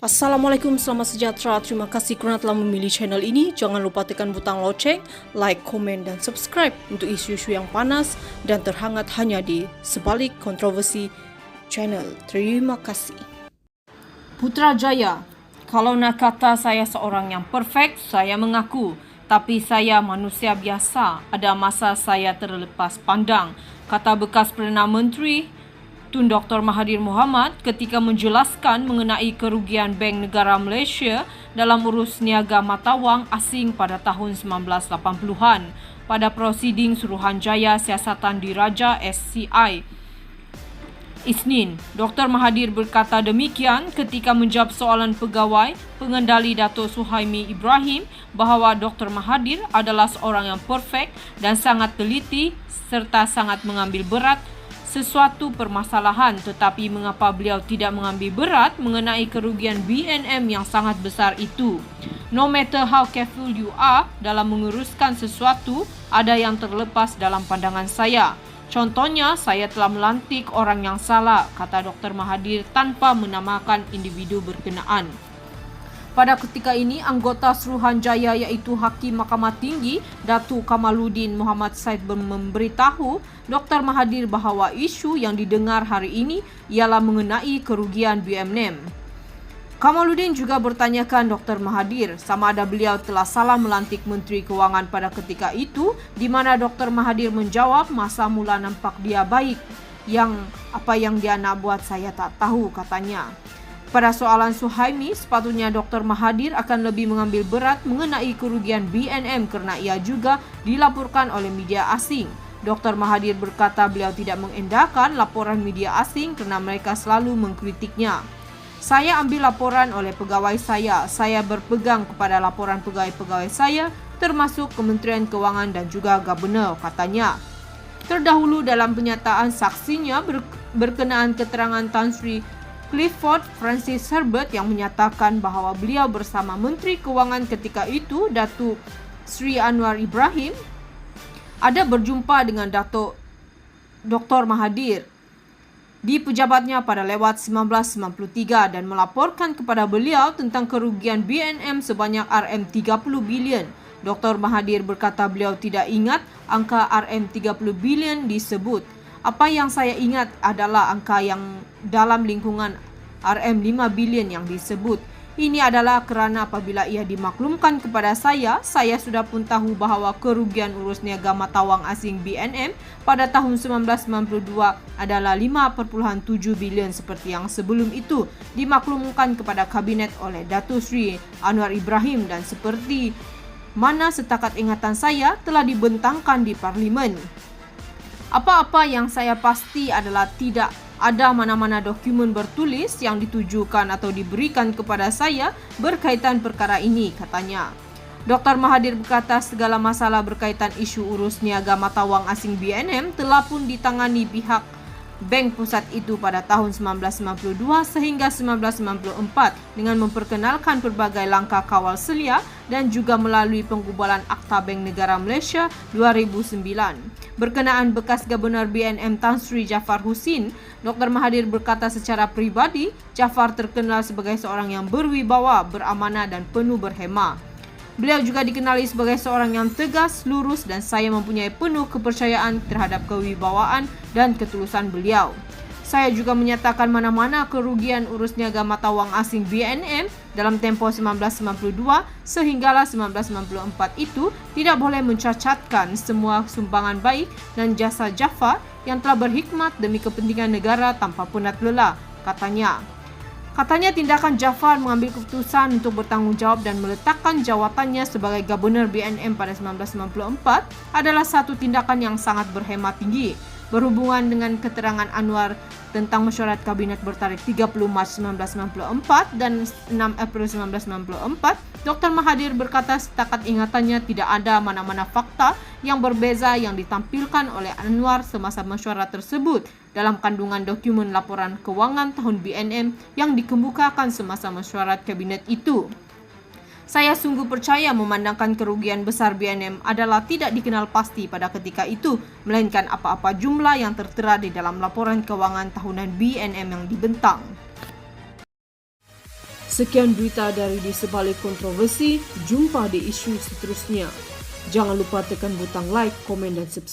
Assalamualaikum, selamat sejahtera. Terima kasih kerana telah memilih channel ini. Jangan lupa tekan butang loceng, like, komen dan subscribe untuk isu-isu yang panas dan terhangat hanya di Sebalik Kontroversi Channel. Terima kasih. Putrajaya, kalau nak kata saya seorang yang perfect, saya mengaku. Tapi saya manusia biasa. Ada masa saya terlepas pandang, kata bekas Perdana Menteri Tun Dr. Mahathir Mohamad ketika menjelaskan mengenai kerugian Bank Negara Malaysia dalam urus niaga mata wang asing pada tahun 1980-an pada prosiding Suruhanjaya Siasatan Diraja SCI. Isnin, Dr. Mahathir berkata demikian ketika menjawab soalan pegawai pengendali Datuk Suhaimi Ibrahim bahawa Dr. Mahathir adalah seorang yang perfect dan sangat teliti serta sangat mengambil berat sesuatu permasalahan, tetapi mengapa beliau tidak mengambil berat mengenai kerugian BNM yang sangat besar itu. No matter how careful you are dalam menguruskan sesuatu, ada yang terlepas dalam pandangan saya. Contohnya, saya telah melantik orang yang salah, kata Dr. Mahathir tanpa menamakan individu berkenaan. Pada ketika ini, anggota Suruhanjaya iaitu Hakim Mahkamah Tinggi, Datuk Kamaluddin Muhammad Said memberitahu Dr. Mahathir bahawa isu yang didengar hari ini ialah mengenai kerugian BNM. Kamaluddin juga bertanyakan Dr. Mahathir sama ada beliau telah salah melantik Menteri Kewangan pada ketika itu, di mana Dr. Mahathir menjawab masa mula nampak dia baik. Apa yang dia nak buat saya tak tahu, katanya. Pada soalan Suhaimi, sepatutnya Dr. Mahathir akan lebih mengambil berat mengenai kerugian BNM kerana ia juga dilaporkan oleh media asing. Dr. Mahathir berkata beliau tidak mengendahkan laporan media asing kerana mereka selalu mengkritiknya. Saya ambil laporan oleh pegawai saya berpegang kepada laporan pegawai-pegawai saya termasuk Kementerian Kewangan dan juga Governor, katanya. Terdahulu dalam penyataan saksinya berkenaan keterangan Tan Sri Clifford Francis Herbert yang menyatakan bahawa beliau bersama Menteri Kewangan ketika itu, Datuk Sri Anwar Ibrahim, ada berjumpa dengan Datuk Dr. Mahathir di pejabatnya pada lewat 1993 dan melaporkan kepada beliau tentang kerugian BNM sebanyak RM30 bilion. Dr. Mahathir berkata beliau tidak ingat angka RM30 bilion disebut. Apa yang saya ingat adalah angka yang dalam lingkungan RM5 bilion yang disebut. Ini adalah kerana apabila ia dimaklumkan kepada saya sudah pun tahu bahawa kerugian urus niaga mata wang asing BNM pada tahun 1992 adalah 5.7 bilion seperti yang sebelum itu dimaklumkan kepada Kabinet oleh Datuk Sri Anwar Ibrahim dan seperti mana setakat ingatan saya telah dibentangkan di Parlimen. Apa-apa yang saya pasti adalah tidak ada mana-mana dokumen bertulis yang ditujukan atau diberikan kepada saya berkaitan perkara ini, katanya. Dr. Mahathir berkata segala masalah berkaitan isu urus niaga mata wang asing BNM telah pun ditangani pihak Bank Pusat itu pada tahun 1992 sehingga 1994 dengan memperkenalkan pelbagai langkah kawal selia dan juga melalui penggubalan Akta Bank Negara Malaysia 2009. Berkenaan bekas Gubernur BNM Tan Sri Jaafar Husin, Dr. Mahathir berkata secara pribadi, Jaafar terkenal sebagai seorang yang berwibawa, beramanah dan penuh berhemah. Beliau juga dikenali sebagai seorang yang tegas, lurus dan saya mempunyai penuh kepercayaan terhadap kewibawaan dan ketulusan beliau. Saya juga menyatakan mana-mana kerugian urus niaga mata wang asing BNM dalam tempoh 1992 sehinggalah 1994 itu tidak boleh mencacatkan semua sumbangan baik dan jasa Jaafar yang telah berkhidmat demi kepentingan negara tanpa penat lelah, katanya. Katanya tindakan Jaafar mengambil keputusan untuk bertanggungjawab dan meletakkan jawatannya sebagai Gubernur BNM pada 1994 adalah satu tindakan yang sangat berhemat tinggi. Berhubungan dengan keterangan Anwar tentang mesyuarat Kabinet bertarikh 30 Mac 1994 dan 6 April 1994, Dr. Mahathir berkata setakat ingatannya tidak ada mana-mana fakta yang berbeza yang ditampilkan oleh Anwar semasa mesyuarat tersebut dalam kandungan dokumen laporan kewangan tahun BNM yang dikemukakan semasa mesyuarat Kabinet itu. Saya sungguh percaya memandangkan kerugian besar BNM adalah tidak dikenal pasti pada ketika itu, melainkan apa-apa jumlah yang tertera di dalam laporan kewangan tahunan BNM yang dibentang. Sekian berita dari Di Sebalik Kontroversi. Jumpa di isu seterusnya. Jangan lupa tekan butang like, komen dan subscribe.